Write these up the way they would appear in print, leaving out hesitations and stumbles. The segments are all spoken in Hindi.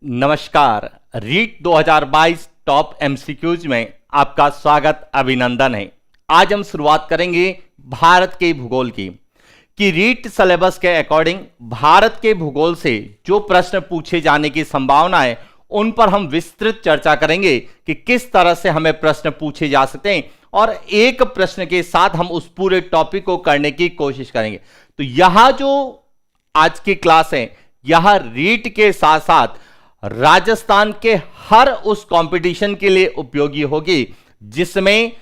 नमस्कार। रीट 2022 टॉप एमसीक्यूज में आपका स्वागत अभिनंदन है। आज हम शुरुआत करेंगे भारत के भूगोल की कि रीट सिलेबस के अकॉर्डिंग भारत के भूगोल से जो प्रश्न पूछे जाने की संभावना है उन पर हम विस्तृत चर्चा करेंगे कि किस तरह से हमें प्रश्न पूछे जा सकते हैं और एक प्रश्न के साथ हम उस पूरे टॉपिक को करने की कोशिश करेंगे। तो यह जो आज की क्लास है यह रीट के साथ साथ राजस्थान के हर उस कंपटीशन के लिए उपयोगी होगी जिसमें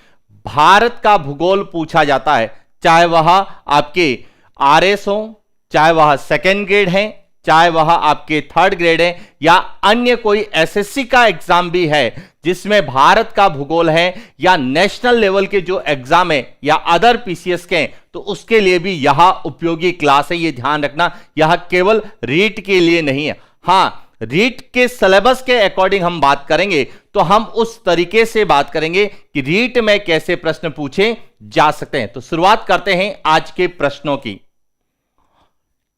भारत का भूगोल पूछा जाता है, चाहे वह आपके आरएस हो, चाहे वह सेकेंड ग्रेड है, चाहे वह आपके थर्ड ग्रेड है या अन्य कोई एसएससी का एग्जाम भी है जिसमें भारत का भूगोल है या नेशनल लेवल के जो एग्जाम है या अदर पीसीएस के, तो उसके लिए भी यह उपयोगी क्लास है। यह ध्यान रखना, यह केवल रीट के लिए नहीं है। हां, रीट के सिलेबस के अकॉर्डिंग हम बात करेंगे तो हम उस तरीके से बात करेंगे कि रीट में कैसे प्रश्न पूछे जा सकते हैं। तो शुरुआत करते हैं आज के प्रश्नों की।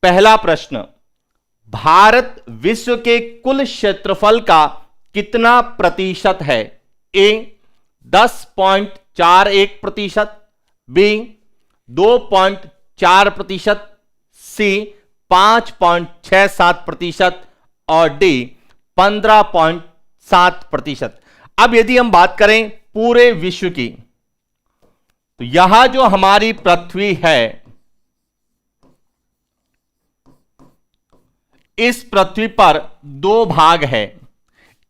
पहला प्रश्न, भारत विश्व के कुल क्षेत्रफल का कितना प्रतिशत है? ए 10.41%, बी 2.4%, सी 5.67% और डी 15.7%। अब यदि हम बात करें पूरे विश्व की तो यह जो हमारी पृथ्वी है, इस पृथ्वी पर दो भाग है।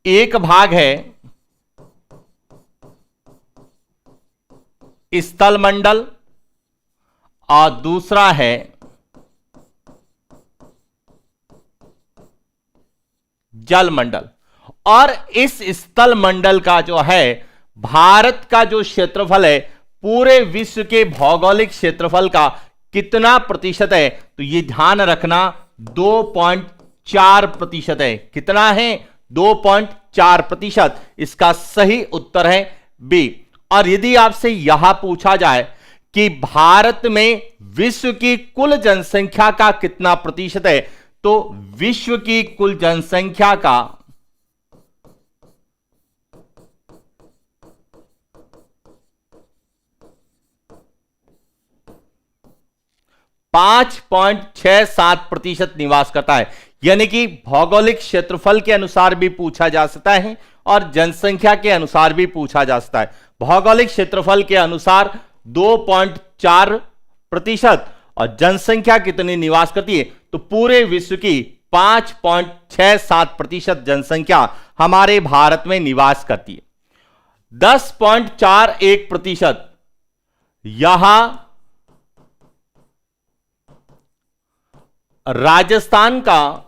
एक भाग है स्थल मंडल और दूसरा है जल मंडल। और इस स्थल मंडल का जो है भारत का जो क्षेत्रफल है पूरे विश्व के भौगोलिक क्षेत्रफल का कितना प्रतिशत है? तो यह ध्यान रखना 2.4% है। कितना है? 2.4%। इसका सही उत्तर है बी। और यदि आपसे यह पूछा जाए कि भारत में विश्व की कुल जनसंख्या का कितना प्रतिशत है, तो विश्व की कुल जनसंख्या का 5.67% निवास करता है। यानी कि भौगोलिक क्षेत्रफल के अनुसार भी पूछा जा सकता है और जनसंख्या के अनुसार भी पूछा जा सकता है। भौगोलिक क्षेत्रफल के अनुसार 2.4% और जनसंख्या कितनी निवास करती है, तो पूरे विश्व की 5.67% जनसंख्या हमारे भारत में निवास करती है। 10.41% यहां राजस्थान का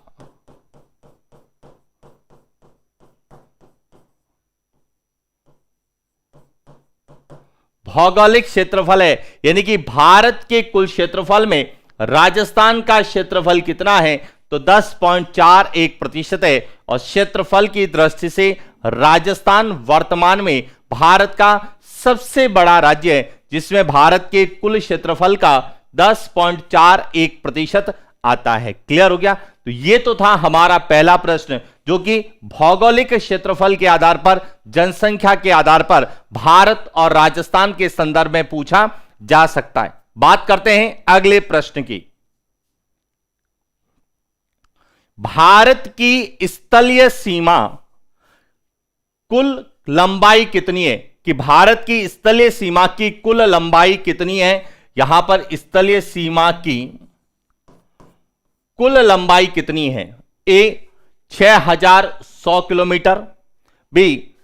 भौगोलिक क्षेत्रफल है। यानी कि भारत के कुल क्षेत्रफल में राजस्थान का क्षेत्रफल कितना है, तो 10.41% है। और क्षेत्रफल की दृष्टि से राजस्थान वर्तमान में भारत का सबसे बड़ा राज्य है जिसमें भारत के कुल क्षेत्रफल का 10.41% आता है। क्लियर हो गया? तो यह तो था हमारा पहला प्रश्न जो कि भौगोलिक क्षेत्रफल के आधार पर, जनसंख्या के आधार पर भारत और राजस्थान के संदर्भ में पूछा जा सकता है। बात करते हैं अगले प्रश्न की। भारत की स्थलीय सीमा कुल लंबाई कितनी है? कि भारत की स्थलीय सीमा की कुल लंबाई कितनी है? यहां पर स्थलीय सीमा की कुल लंबाई कितनी है? ए 6100 किलोमीटर, बी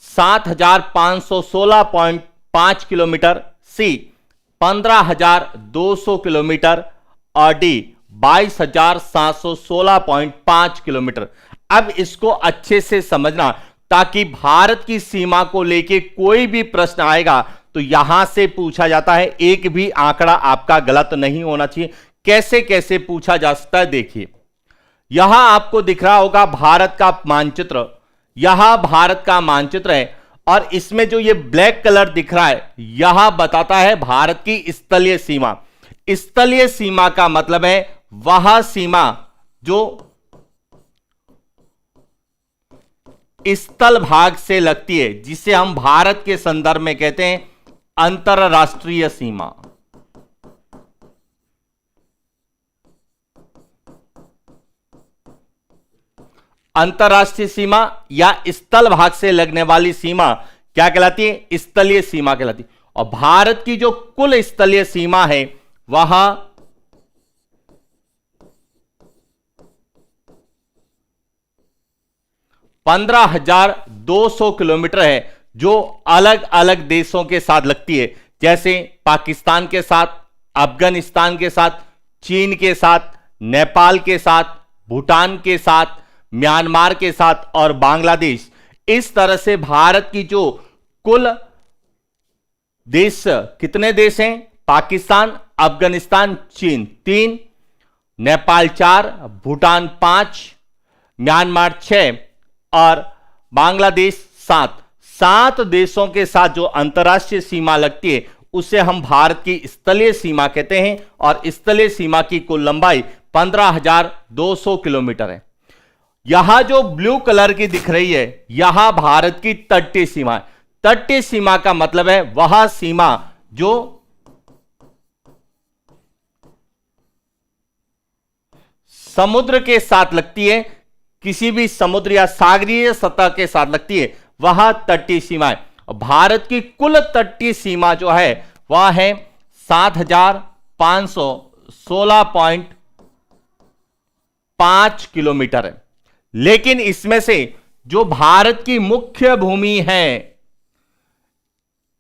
7516.5 किलोमीटर, सी 15200 किलोमीटर और डी 22716.5 किलोमीटर। अब इसको अच्छे से समझना ताकि भारत की सीमा को लेके कोई भी प्रश्न आएगा तो यहां से पूछा जाता है, एक भी आंकड़ा आपका गलत नहीं होना चाहिए। कैसे कैसे पूछा जा सकता है, देखिए यहां आपको दिख रहा होगा भारत का मानचित्र। यहां भारत का मानचित्र है और इसमें जो ये ब्लैक कलर दिख रहा है यह बताता है भारत की स्थलीय सीमा। स्थलीय सीमा का मतलब है वह सीमा जो स्थल भाग से लगती है, जिसे हम भारत के संदर्भ में कहते हैं अंतरराष्ट्रीय सीमा। अंतरराष्ट्रीय सीमा या स्थल भाग से लगने वाली सीमा क्या कहलाती है? स्थलीय सीमा कहलाती है। और भारत की जो कुल स्थलीय सीमा है वह 15,200 किलोमीटर है, जो अलग अलग देशों के साथ लगती है, जैसे पाकिस्तान के साथ, अफगानिस्तान के साथ, चीन के साथ, नेपाल के साथ, भूटान के साथ, म्यांमार के साथ और बांग्लादेश। इस तरह से भारत की जो कुल देश, कितने देश हैं? पाकिस्तान, अफगानिस्तान, चीन 3, नेपाल 4, भूटान 5, म्यांमार 6 और बांग्लादेश 7 देशों के साथ जो अंतरराष्ट्रीय सीमा लगती है उसे हम भारत की स्थलीय सीमा कहते हैं। और स्थलीय सीमा की कुल लंबाई 15,200 किलोमीटर है। यहां जो ब्लू कलर की दिख रही है, यहां भारत की तटीय सीमा है। तटीय सीमा का मतलब है वह सीमा जो समुद्र के साथ लगती है, किसी भी समुद्र या सागरीय सतह के साथ लगती है, वह तटीय सीमा है। भारत की कुल तटीय सीमा जो है वह है 7,516.5 किलोमीटर है। लेकिन इसमें से जो भारत की मुख्य भूमि है,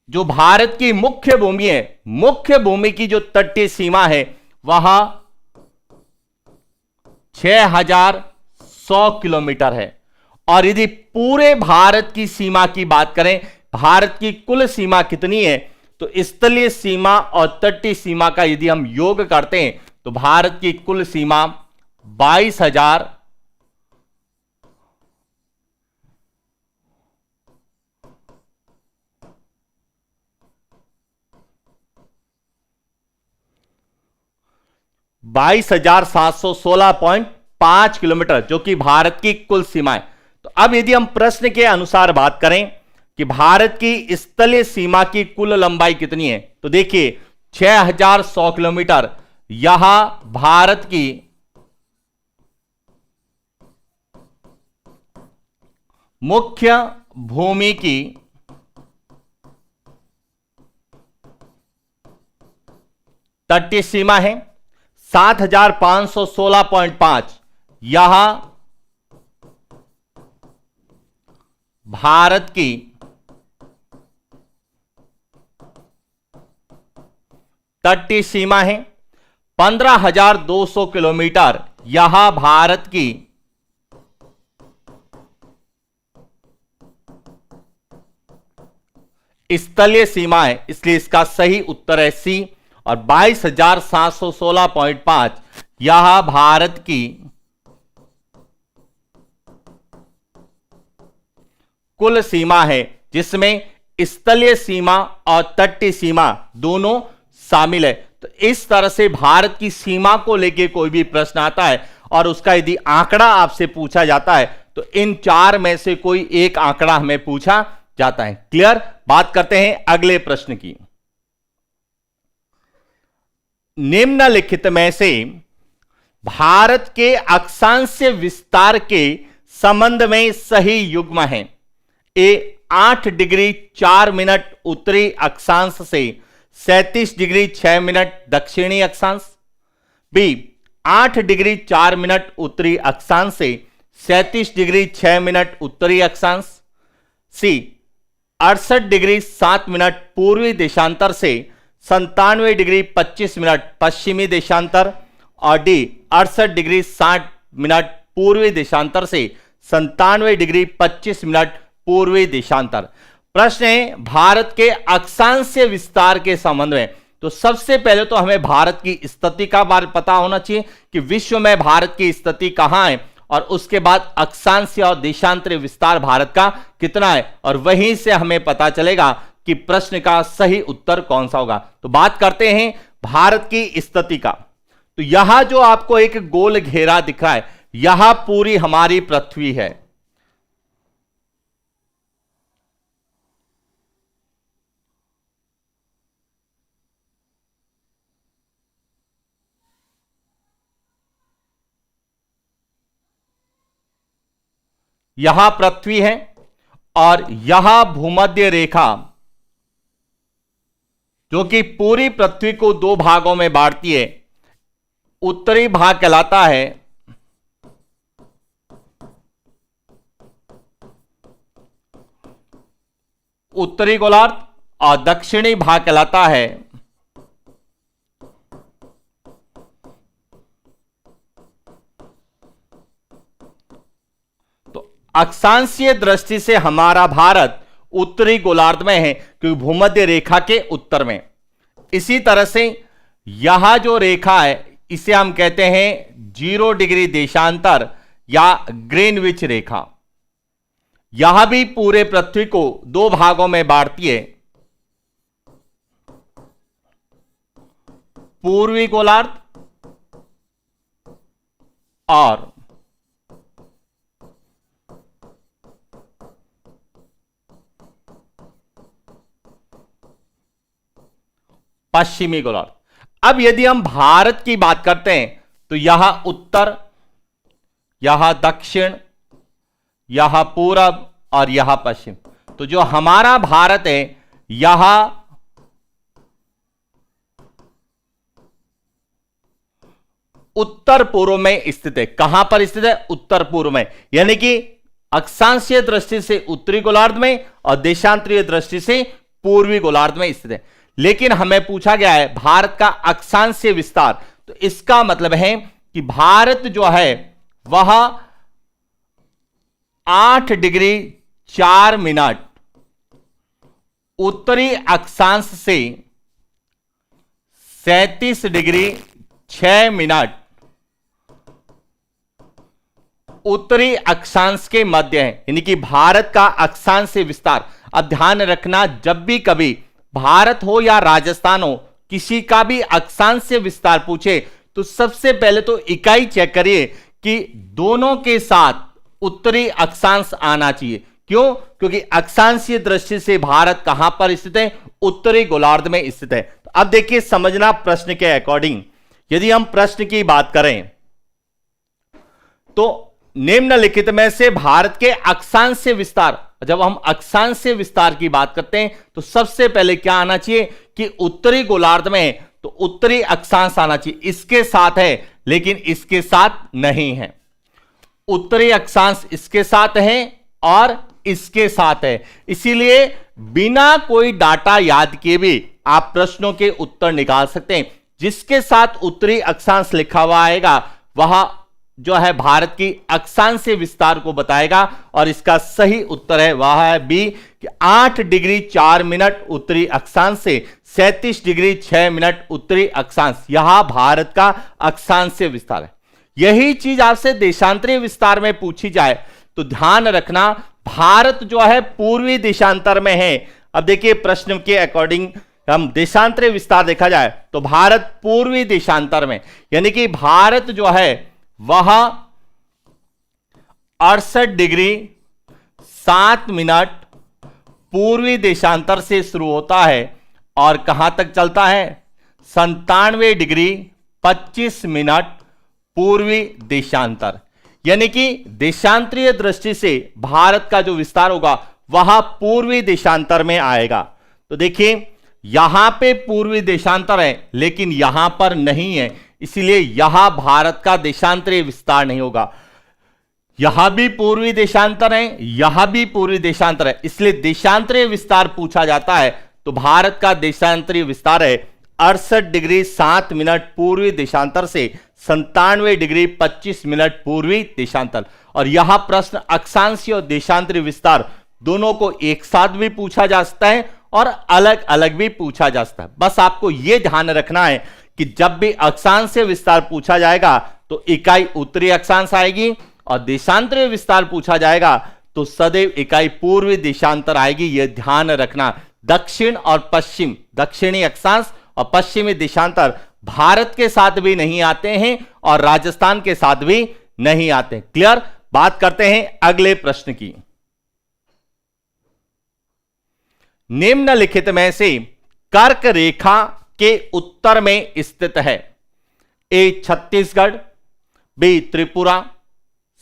जो भारत की मुख्य भूमि है, मुख्य भूमि की जो तटीय सीमा है वह 6,100 किलोमीटर है। और यदि पूरे भारत की सीमा की बात करें, भारत की कुल सीमा कितनी है, तो स्थलीय सीमा और तटीय सीमा का यदि हम योग करते हैं तो भारत की कुल सीमा 22,000 22,716.5 किलोमीटर, जो कि भारत की कुल सीमा है। तो अब यदि हम प्रश्न के अनुसार बात करें कि भारत की स्थलीय सीमा की कुल लंबाई कितनी है, तो देखिए 6,100 किलोमीटर यहां भारत की मुख्य भूमि की तटीय सीमा है। 7,516.5 यहां भारत की तटीय सीमा है। 15,200 किलोमीटर यहां भारत की स्थलीय सीमा है, इसलिए इसका सही उत्तर है सी। और 22,716.5 यह भारत की कुल सीमा है, जिसमें स्थलीय सीमा और तटीय सीमा दोनों शामिल है। तो इस तरह से भारत की सीमा को लेकर कोई भी प्रश्न आता है और उसका यदि आंकड़ा आपसे पूछा जाता है तो इन 4 में से कोई एक आंकड़ा हमें पूछा जाता है। क्लियर? बात करते हैं अगले प्रश्न की। निम्नलिखित में से भारत के अक्षांशीय विस्तार के संबंध में सही युग्म है। ए 8 डिग्री 4 मिनट उत्तरी अक्षांश से 37 डिग्री 6 मिनट दक्षिणी अक्षांश। बी 8 डिग्री 4 मिनट उत्तरी अक्षांश से 37 डिग्री 6 मिनट उत्तरी अक्षांश। सी 68 डिग्री 7 मिनट पूर्वी देशांतर से 97 डिग्री 25 मिनट पश्चिमी देशांतर। और डी 68 डिग्री 60 मिनट पूर्वी देशांतर से 97 डिग्री 25 मिनट पूर्वी देशांतर। प्रश्न है भारत के अक्षांशीय विस्तार के संबंध में। तो सबसे पहले तो हमें भारत की स्थिति का बारे पता होना चाहिए कि विश्व में भारत की स्थिति कहां है, और उसके बाद अक्षांशीय और देशांतरीय विस्तार भारत का कितना है, और वहीं से हमें पता चलेगा कि प्रश्न का सही उत्तर कौन सा होगा। तो बात करते हैं भारत की स्थिति का। तो यहां जो आपको एक गोल घेरा दिख रहा है, यहां पूरी हमारी पृथ्वी है। यहां पृथ्वी है और यहां भूमध्य रेखा जो कि पूरी पृथ्वी को दो भागों में बांटती है। उत्तरी भाग कहलाता है उत्तरी गोलार्ध और दक्षिणी भाग कहलाता है अक्षांशीय दृष्टि से हमारा भारत उत्तरी गोलार्ध में है क्योंकि भूमध्य रेखा के उत्तर में। इसी तरह से यहां जो रेखा है इसे हम कहते हैं 0 डिग्री देशांतर या ग्रीनविच रेखा। यहां भी पूरे पृथ्वी को दो भागों में बांटती है, पूर्वी गोलार्ध और पश्चिमी गोलार्ध। अब यदि हम भारत की बात करते हैं तो यहां उत्तर, यहां दक्षिण, यहां पूरब और यहां पश्चिम। तो जो हमारा भारत है यहां उत्तर पूर्व में स्थित है। कहां पर स्थित है? उत्तर पूर्व में, यानी कि अक्षांशीय दृष्टि से उत्तरी गोलार्ध में और देशांतरीय दृष्टि से पूर्वी गोलार्ध में स्थित है। लेकिन हमें पूछा गया है भारत का अक्षांशीय विस्तार, तो इसका मतलब है कि भारत जो है वह 8 डिग्री 4 मिनट उत्तरी अक्षांश से 37 डिग्री 6 मिनट उत्तरी अक्षांश के मध्य है, यानी कि भारत का अक्षांशीय विस्तार। अब ध्यान रखना, जब भी कभी भारत हो या राजस्थान हो, किसी का भी अक्षांशीय विस्तार पूछे तो सबसे पहले तो इकाई चेक करिए कि दोनों के साथ उत्तरी अक्षांश आना चाहिए। क्यों? क्योंकि अक्षांशीय दृष्टि से भारत कहां पर स्थित है? उत्तरी गोलार्ध में स्थित है। तो अब देखिए, समझना प्रश्न के अकॉर्डिंग। यदि हम प्रश्न की बात करें तो निम्नलिखित में से भारत के अक्षांशीय विस्तार, जब हम अक्षांशीय विस्तार की बात करते हैं तो सबसे पहले क्या आना चाहिए कि उत्तरी गोलार्ध में तो उत्तरी अक्षांश आना चाहिए। इसके साथ है लेकिन इसके साथ नहीं है। उत्तरी अक्षांश इसके साथ है और इसके साथ है, इसीलिए बिना कोई डाटा याद किए भी आप प्रश्नों के उत्तर निकाल सकते हैं। जिसके साथ उत्तरी अक्षांश लिखा हुआ आएगा वह जो है भारत की अक्षांशीय विस्तार को बताएगा और इसका सही उत्तर है वह है बी कि 8 डिग्री 4 मिनट उत्तरी अक्षांश से 37 डिग्री 6 मिनट उत्तरी अक्षांश, यहां भारत का अक्षांशीय विस्तार है। यही चीज आपसे देशांतरीय विस्तार में पूछी जाए तो ध्यान रखना, भारत जो है पूर्वी देशांतर में है। अब देखिए प्रश्न के अकॉर्डिंग हम देशांतरीय विस्तार देखा जाए तो भारत पूर्वी देशांतर में, यानी कि भारत जो है वह 68 डिग्री 7 मिनट पूर्वी देशांतर से शुरू होता है और कहां तक चलता है? 97 डिग्री 25 मिनट पूर्वी देशांतर। यानी कि देशांतरीय दृष्टि से भारत का जो विस्तार होगा वह पूर्वी देशांतर में आएगा। तो देखिए यहां पे पूर्वी देशांतर है लेकिन यहां पर नहीं है, इसीलिए यहां भारत का देशांतरीय विस्तार नहीं होगा। यहां भी पूर्वी देशांतर है, यहां भी पूर्वी देशांतर है, इसलिए देशांतरीय विस्तार पूछा जाता है तो भारत का देशांतरीय विस्तार है 68 डिग्री 7 मिनट पूर्वी देशांतर से 97 डिग्री 25 मिनट पूर्वी देशांतर। और यहां प्रश्न अक्षांशीय और देशांतरीय विस्तार दोनों को एक साथ भी पूछा जा सकता है और अलग अलग भी पूछा जा सकता है। बस आपको यह ध्यान रखना है कि जब भी अक्षांशीय विस्तार पूछा जाएगा तो इकाई उत्तरी अक्षांश आएगी और देशांतरीय विस्तार पूछा जाएगा तो सदैव इकाई पूर्वी देशांतर आएगी। यह ध्यान रखना। दक्षिण और पश्चिम, दक्षिणी अक्षांश और पश्चिमी देशांतर भारत के साथ भी नहीं आते हैं और राजस्थान के साथ भी नहीं आते। क्लियर? बात करते हैं अगले प्रश्न की। निम्नलिखित में से कर्क रेखा के उत्तर में स्थित है? ए छत्तीसगढ़, बी त्रिपुरा,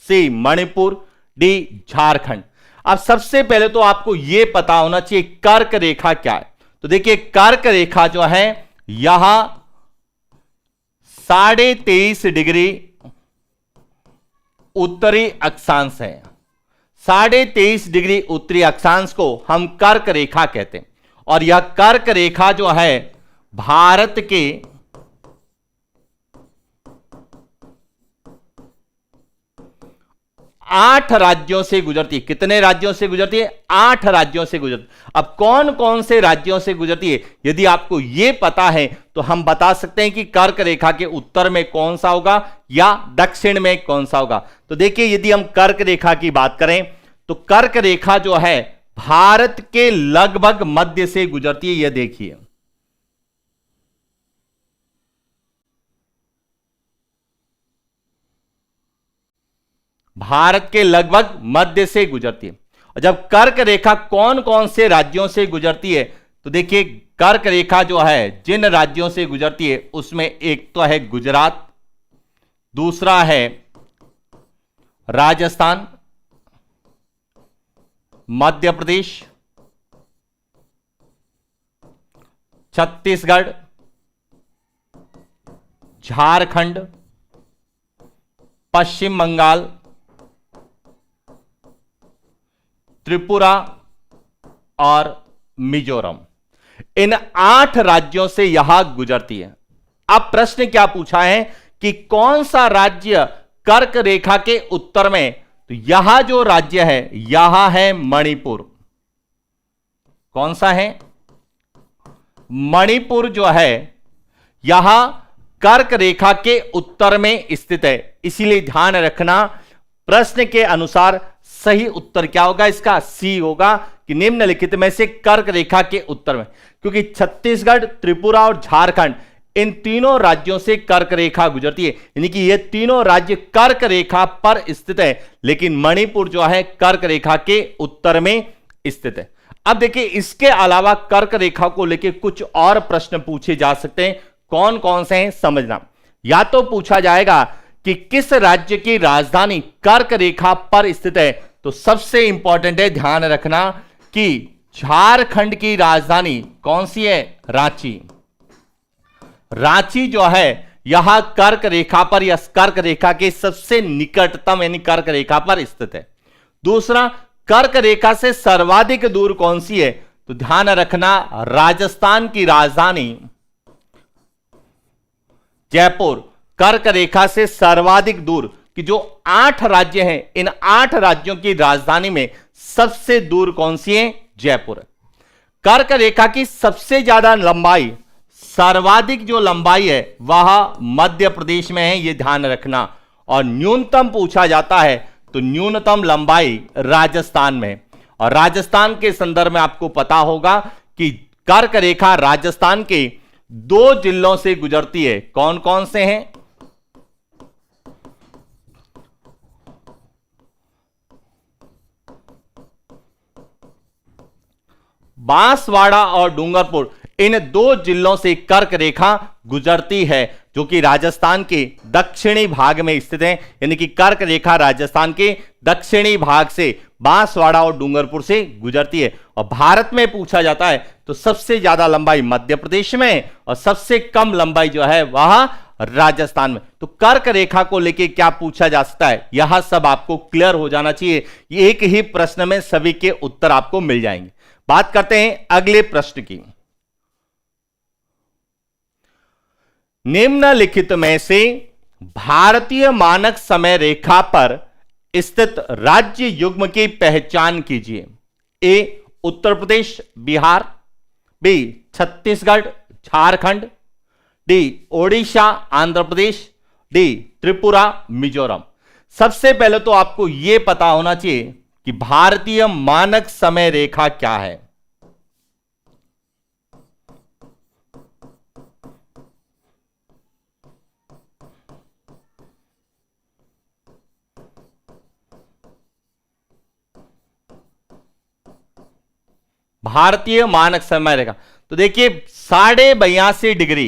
सी मणिपुर, डी झारखंड। अब सबसे पहले तो आपको यह पता होना चाहिए कर्क रेखा क्या है। तो देखिए कर्क रेखा जो है यहां 23.5 डिग्री उत्तरी अक्षांश है। 23.5 डिग्री उत्तरी अक्षांश को हम कर्क रेखा कहते हैं। और यह कर्क रेखा जो है भारत के 8 राज्यों से गुजरती है। कितने राज्यों से गुजरती है? 8 राज्यों से गुजरती। अब कौन कौन से राज्यों से गुजरती है यदि आपको यह पता है तो हम बता सकते हैं कि कर्क रेखा के उत्तर में कौन सा होगा या दक्षिण में कौन सा होगा। तो देखिए यदि हम कर्क रेखा की बात करें तो कर्क रेखा जो है भारत के लगभग मध्य से गुजरती है। यह देखिए भारत के लगभग मध्य से गुजरती है। और जब कर्क रेखा कौन कौन से राज्यों से गुजरती है तो देखिए कर्क रेखा जो है जिन राज्यों से गुजरती है उसमें एक तो है गुजरात, दूसरा है राजस्थान, मध्य प्रदेश, छत्तीसगढ़, झारखंड, पश्चिम बंगाल, त्रिपुरा और मिजोरम। इन 8 राज्यों से यहां गुजरती है। अब प्रश्न क्या पूछा है कि कौन सा राज्य कर्क रेखा के उत्तर में? तो यहां जो राज्य है यहां है मणिपुर। कौन सा है? मणिपुर जो है यहां कर्क रेखा के उत्तर में स्थित है। इसीलिए ध्यान रखना प्रश्न के अनुसार सही उत्तर क्या होगा? इसका सी होगा कि निम्नलिखित में से कर्क रेखा के उत्तर में, क्योंकि छत्तीसगढ़, त्रिपुरा और झारखंड इन तीनों राज्यों से कर्क रेखा गुजरती है। यानी कि ये तीनों राज्य कर्क रेखा पर स्थित है, लेकिन मणिपुर जो है कर्क रेखा के उत्तर में स्थित है। अब देखिए इसके अलावा कर्क रेखा को लेकर कुछ और प्रश्न पूछे जा सकते हैं। कौन कौन से हैं समझना। या तो पूछा जाएगा कि किस राज्य की राजधानी कर्क रेखा पर स्थित है। तो सबसे इंपॉर्टेंट है ध्यान रखना कि झारखंड की राजधानी कौन सी है? रांची। रांची जो है यहां कर्क रेखा पर या कर्क रेखा के सबसे निकटतम यानी कर्क रेखा पर स्थित है। दूसरा, कर्क रेखा से सर्वाधिक दूर कौन सी है? तो ध्यान रखना राजस्थान की राजधानी जयपुर कर्क रेखा से सर्वाधिक दूर कि जो 8 राज्य हैं, इन 8 राज्यों की राजधानी में सबसे दूर कौन सी है? जयपुर। कर्क रेखा की सबसे ज्यादा लंबाई, सर्वाधिक जो लंबाई है वह मध्य प्रदेश में है, यह ध्यान रखना। और न्यूनतम पूछा जाता है तो न्यूनतम लंबाई राजस्थान में। और राजस्थान के संदर्भ में आपको पता होगा कि कर्क रेखा राजस्थान के 2 जिलों से गुजरती है। कौन कौन से हैं? बांसवाड़ा और डूंगरपुर, इन 2 जिलों से कर्क रेखा गुजरती है, जो कि राजस्थान के दक्षिणी भाग में स्थित है। यानी कि कर्क रेखा राजस्थान के दक्षिणी भाग से बांसवाड़ा और डूंगरपुर से गुजरती है। और भारत में पूछा जाता है तो सबसे ज्यादा लंबाई मध्य प्रदेश में और सबसे कम लंबाई जो है वह राजस्थान में। तो कर्क रेखा को लेकर क्या पूछा जा सकता है, यह सब आपको क्लियर हो जाना चाहिए। एक ही प्रश्न में सभी के उत्तर आपको मिल जाएंगे। बात करते हैं अगले प्रश्न की। निम्नलिखित में से भारतीय मानक समय रेखा पर स्थित राज्य युग्म की पहचान कीजिए। ए Uttar Pradesh, Bihar, B Chhattisgarh, Jharkhand, D Odisha, Andhra Pradesh, D Tripura, Mizoram. सबसे पहले तो आपको यह पता होना चाहिए कि भारतीय मानक समय रेखा क्या है। भारतीय मानक समय रेखा तो देखिए 82.5 डिग्री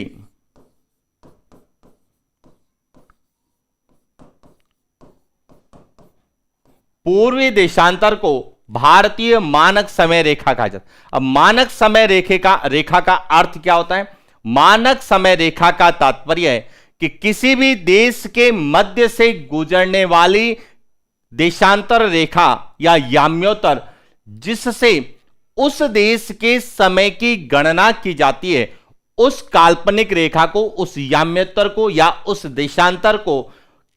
पूर्वी देशांतर को भारतीय मानक समय रेखा कहा जाता है। अब मानक समय रेखा का अर्थ क्या होता है? मानक समय रेखा का तात्पर्य है कि किसी भी देश के मध्य से गुजरने वाली देशांतर रेखा या याम्योत्तर, जिससे उस देश के समय की गणना की जाती है, उस काल्पनिक रेखा को, उस याम्योत्तर को या उस देशांतर को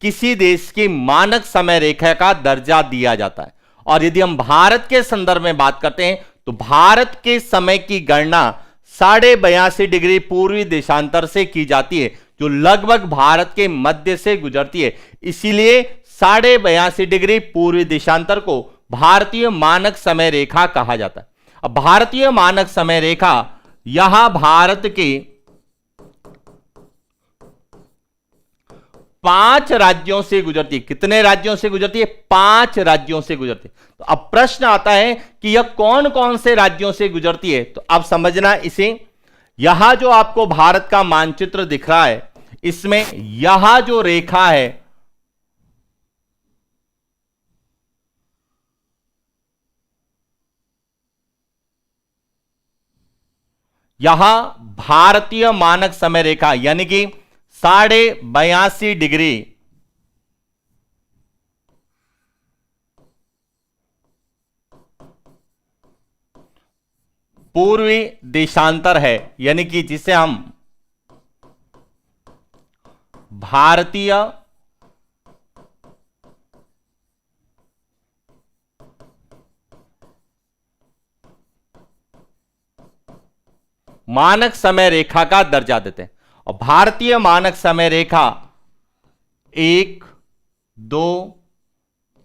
किसी देश की मानक समय रेखा का दर्जा दिया जाता है। और यदि हम भारत के संदर्भ में बात करते हैं तो भारत के समय की गणना 82.5 डिग्री पूर्वी देशांतर से की जाती है, जो लगभग भारत के मध्य से गुजरती है। इसीलिए 82.5 डिग्री पूर्वी देशांतर को भारतीय मानक समय रेखा कहा जाता है। अब भारतीय मानक समय रेखा यहां भारत के 5 राज्यों से गुजरती है। कितने राज्यों से गुजरती है? 5 राज्यों से गुजरती है। तो अब प्रश्न आता है कि यह कौन कौन से राज्यों से गुजरती है? तो अब समझना इसे। यहां जो आपको भारत का मानचित्र दिख रहा है, इसमें यहां जो रेखा है, यहां भारतीय मानक समय रेखा यानी कि 82.5 डिग्री पूर्वी देशांतर है, यानी कि जिसे हम भारतीय मानक समय रेखा का दर्जा देते हैं। और भारतीय मानक समय रेखा 1, 2,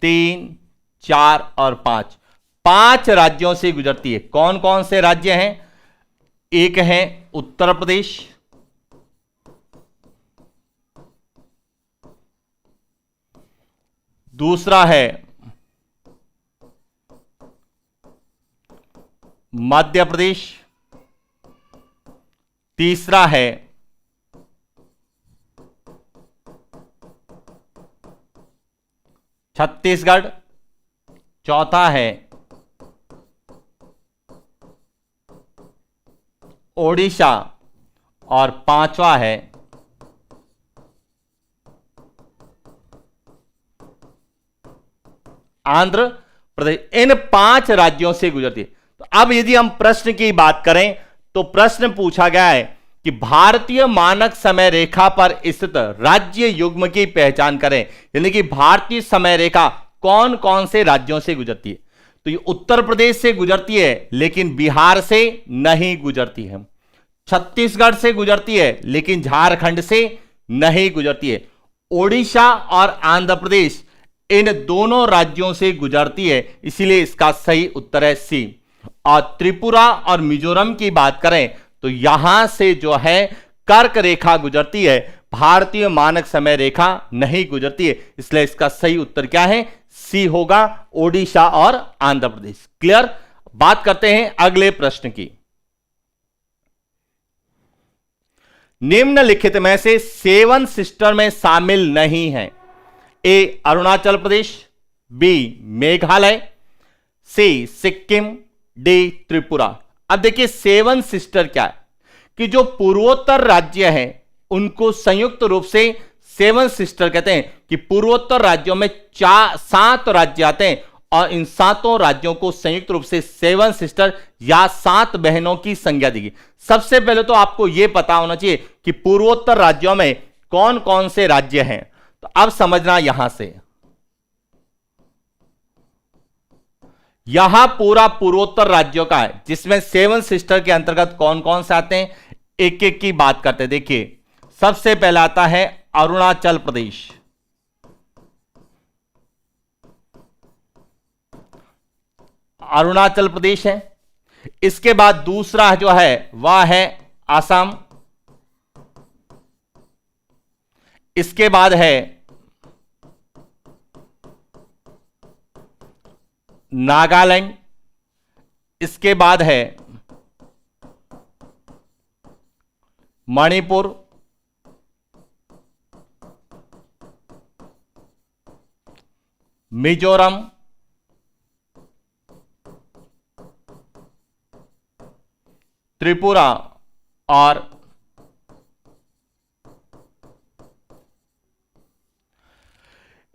3, 4 और 5 राज्यों से गुजरती है। कौन कौन से राज्य हैं? एक है उत्तर प्रदेश, दूसरा है मध्य प्रदेश, तीसरा है छत्तीसगढ़, चौथा है ओडिशा और 5वां है आंध्र प्रदेश। इन 5 राज्यों से गुजरती है। तो अब यदि हम प्रश्न की बात करें तो प्रश्न पूछा गया है कि भारतीय मानक समय रेखा पर स्थित राज्य युग्म की पहचान करें, यानी कि भारतीय समय रेखा कौन कौन से राज्यों से गुजरती है। तो ये उत्तर प्रदेश से गुजरती है लेकिन बिहार से नहीं गुजरती है, छत्तीसगढ़ से गुजरती है लेकिन झारखंड से नहीं गुजरती है, ओडिशा और आंध्र प्रदेश इन दोनों राज्यों से गुजरती है। इसीलिए इसका सही उत्तर है सी। और त्रिपुरा और मिजोरम की बात करें तो यहां से जो है कर्क रेखा गुजरती है, भारतीय मानक समय रेखा नहीं गुजरती है। इसलिए इसका सही उत्तर क्या है? सी होगा, ओडिशा और आंध्र प्रदेश। क्लियर? बात करते हैं अगले प्रश्न की। निम्नलिखित में से 7 सिस्टर में शामिल नहीं है। ए अरुणाचल प्रदेश, बी मेघालय, सी सिक्किम, डी त्रिपुरा। अब देखिए 7 सिस्टर क्या है कि जो पूर्वोत्तर राज्य हैं उनको संयुक्त रूप से 7 सिस्टर कहते हैं। कि पूर्वोत्तर राज्यों में 7 राज्य आते हैं और इन 7 राज्यों को संयुक्त रूप से 7 सिस्टर या 7 बहनों की संज्ञा दी गई। सबसे पहले तो आपको यह पता होना चाहिए कि पूर्वोत्तर राज्यों में कौन कौन से राज्य हैं। तो अब समझना, यहां से यहां पूरा पूर्वोत्तर राज्यों का है, जिसमें 7 सिस्टर के अंतर्गत कौन कौन से आते हैं, एक एक की बात करते हैं। देखिए सबसे पहला आता है अरुणाचल प्रदेश, अरुणाचल प्रदेश है। इसके बाद दूसरा जो है वह है असम, इसके बाद है नागालैंड, इसके बाद है मणिपुर, मिजोरम त्रिपुरा और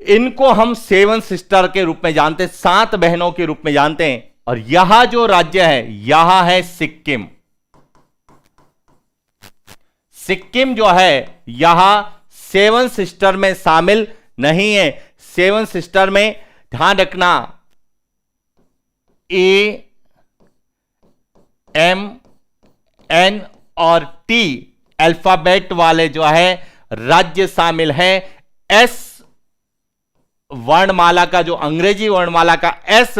इनको हम सेवन सिस्टर के रूप में जानते हैं, 7 बहनों के रूप में जानते हैं। और यह जो राज्य है यह है सिक्किम। सिक्किम जो है यह सेवन सिस्टर में शामिल नहीं है। सेवन सिस्टर में ध्यान रखना ए, एम, एन और टी अल्फाबेट वाले जो है राज्य शामिल है। एस वर्णमाला का, जो अंग्रेजी वर्णमाला का एस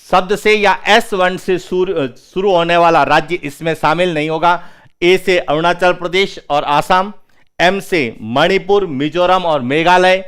शब्द से या एस वर्ण से शुरू होने वाला राज्य इसमें शामिल नहीं होगा। ए से अरुणाचल प्रदेश और आसाम, एम से मणिपुर, मिजोरम और मेघालय,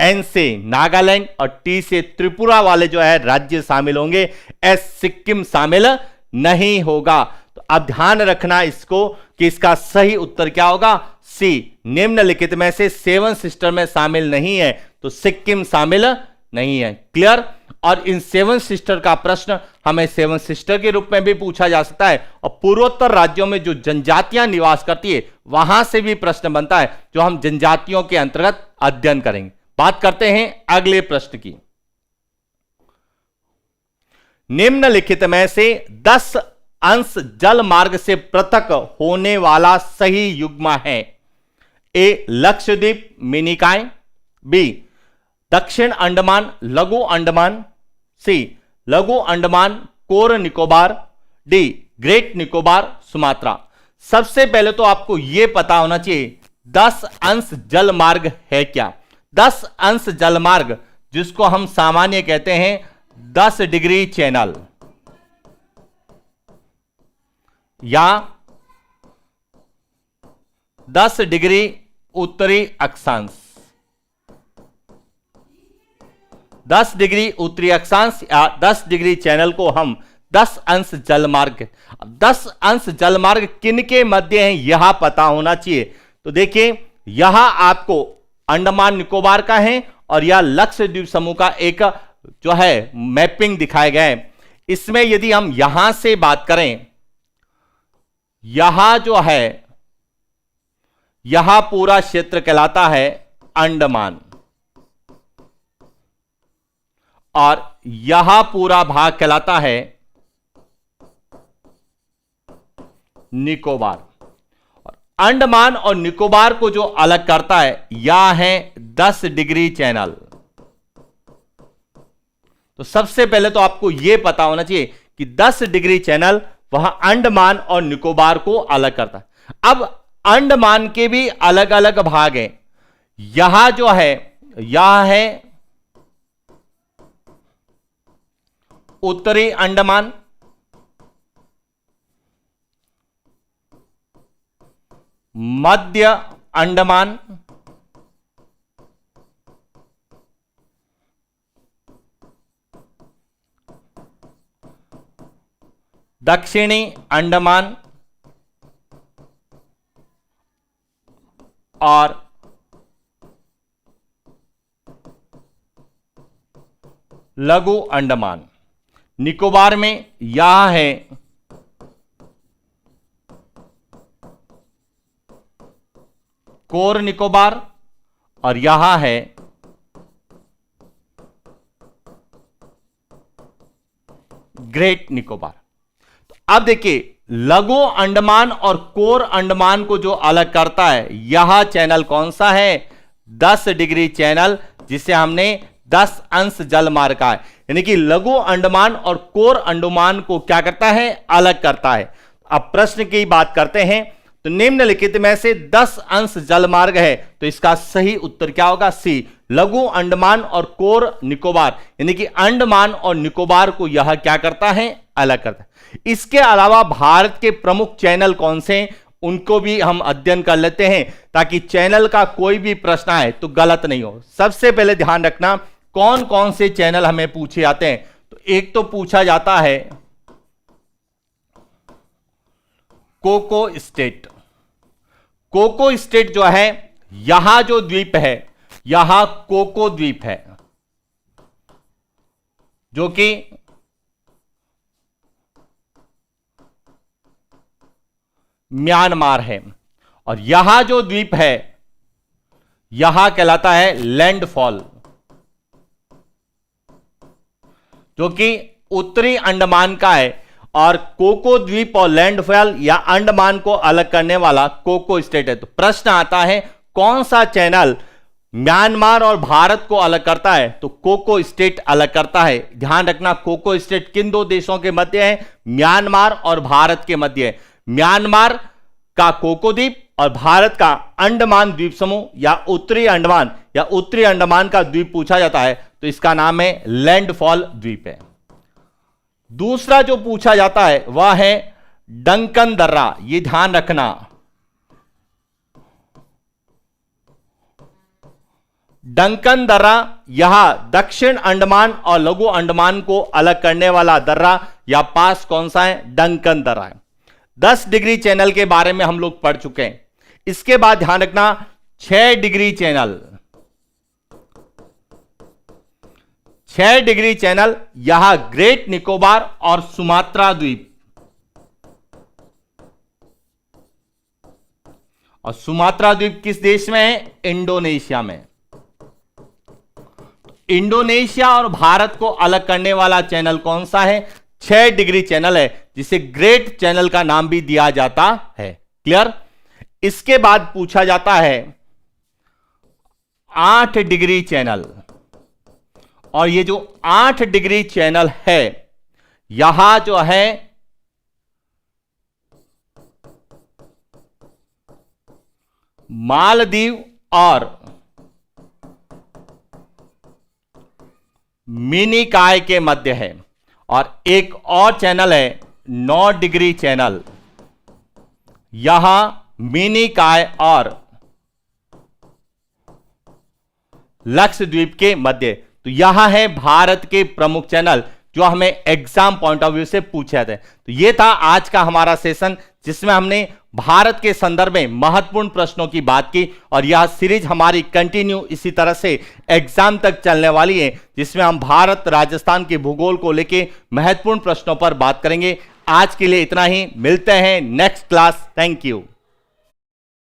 एन से नागालैंड और टी से त्रिपुरा वाले जो है राज्य शामिल होंगे। एस सिक्किम शामिल नहीं होगा। तो अब ध्यान रखना इसको कि इसका सही उत्तर क्या होगा, सी। निम्नलिखित में से सेवन सिस्टर में शामिल नहीं है तो सिक्किम शामिल नहीं है। क्लियर। और इन सेवन सिस्टर का प्रश्न हमें सेवन सिस्टर के रूप में भी पूछा जा सकता है और पूर्वोत्तर राज्यों में जो जनजातियां निवास करती है वहां से भी प्रश्न बनता है, जो हम जनजातियों के अंतर्गत अध्ययन करेंगे। बात करते हैं अगले प्रश्न की। निम्नलिखित में से 10 अंश जल मार्ग से पृथक होने वाला सही युग्म है। ए लक्षद्वीप मिनिकाय, बी दक्षिण अंडमान लघु अंडमान, सी लघु Andaman core Nicobar, D great Nicobar Sumatra. सबसे पहले तो आपको यह पता होना चाहिए 10 अंश जल मार्ग है क्या। 10 अंश जल मार्ग जिसको हम सामान्य कहते हैं 10 डिग्री चैनल या 10 डिग्री उत्तरी अक्षांश, 10 डिग्री उत्तरी अक्षांश या 10 डिग्री चैनल को हम 10 अंश जलमार्ग। 10 अंश जलमार्ग किनके मध्य हैं यह पता होना चाहिए। तो देखिए यह आपको अंडमान निकोबार का है और यह लक्षद्वीप समूह का एक जो है मैपिंग दिखाया गया है। इसमें यदि हम यहां से बात करें, यहां जो है यह पूरा क्षेत्र कहलाता है अंडमान और यह पूरा भाग कहलाता है निकोबार। और अंडमान और निकोबार को जो अलग करता है यह है 10 डिग्री चैनल। तो सबसे पहले तो आपको यह पता होना चाहिए कि 10 डिग्री चैनल वह अंडमान और निकोबार को अलग करता है। अब अंडमान के भी अलग अलग भाग हैं। यह जो है यह है उत्तरी अंडमान, मध्य अंडमान, दक्षिणी अंडमान और लघु अंडमान। निकोबार में यह है कोर निकोबार और यह है ग्रेट निकोबार। तो अब देखिए लघु अंडमान और कोर अंडमान को जो अलग करता है यह चैनल कौन सा है, 10 डिग्री चैनल, जिसे हमने 10 अंश जल मार्ग का है। यानी कि लघु अंडमान और कोर अंडमान को क्या करता है, अलग करता है। अब प्रश्न की बात करते हैं तो निम्नलिखित में से 10 अंश जल मार्ग है तो इसका सही उत्तर क्या होगा, सी लघु अंडमान और कोर निकोबार। यानी कि अंडमान और निकोबार को यह क्या करता है, अलग करता है। इसके अलावा भारत के प्रमुख चैनल कौन से हैं उनको भी हम अध्ययन कर लेते हैं ताकि चैनल का कोई भी प्रश्न आए तो गलत नहीं हो। सबसे पहले ध्यान रखना कौन कौन से चैनल हमें पूछे जाते हैं। तो एक तो पूछा जाता है कोको स्टेट। कोको स्टेट जो है यहां जो द्वीप है यहां कोको द्वीप है जो कि म्यांमार है। और यहां जो द्वीप है यहां कहलाता है लैंडफॉल, जो कि उत्तरी अंडमान का है। और कोको द्वीप और लैंडफॉल या अंडमान को अलग करने वाला कोको स्टेट है। तो प्रश्न आता है कौन सा चैनल म्यांमार और भारत को अलग करता है? तो कोको स्टेट अलग करता है। ध्यान रखना, कोको स्टेट किन दो देशों के मध्य है? म्यांमार और भारत के मध्य है। म्यांमार का कोको द्वीप और भारत का अंडमान द्वीप समूह या उत्तरी अंडमान या उत्तरी अंडमान का द्वीप पूछा जाता है तो इसका नाम है लैंडफॉल द्वीप है। दूसरा जो पूछा जाता है वह है डंकन दर्रा। ये ध्यान रखना, डंकन दर्रा यह दक्षिण अंडमान और लघु अंडमान को अलग करने वाला दर्रा या पास कौन सा है? डंकन दर्रा है। 10 डिग्री चैनल के बारे में हम लोग पढ़ चुके हैं। इसके बाद ध्यान रखना 6 डिग्री चैनल, 6 डिग्री चैनल यह ग्रेट निकोबार और सुमात्रा द्वीप, और सुमात्रा द्वीप किस देश में है? इंडोनेशिया में। इंडोनेशिया और भारत को अलग करने वाला चैनल कौन सा है? 6 डिग्री चैनल है, जिसे ग्रेट चैनल का नाम भी दिया जाता है। क्लियर? इसके बाद पूछा जाता है 8 डिग्री चैनल, और ये जो 8 डिग्री चैनल है यहां जो है मालदीव और मिनिकॉय के मध्य है। और एक और चैनल है 9 डिग्री चैनल, यहां मिनिकॉय और लक्षद्वीप के मध्य। तो यहां है भारत के प्रमुख चैनल जो हमें एग्जाम पॉइंट ऑफ व्यू से पूछे थे। तो यह था आज का हमारा सेशन, जिसमें हमने भारत के संदर्भ में महत्वपूर्ण प्रश्नों की बात की। और यह सीरीज हमारी कंटिन्यू इसी तरह से एग्जाम तक चलने वाली है, जिसमें हम भारत राजस्थान के भूगोल को लेकर महत्वपूर्ण प्रश्नों पर बात करेंगे। आज के लिए इतना ही, मिलते हैं नेक्स्ट क्लास। Thank you.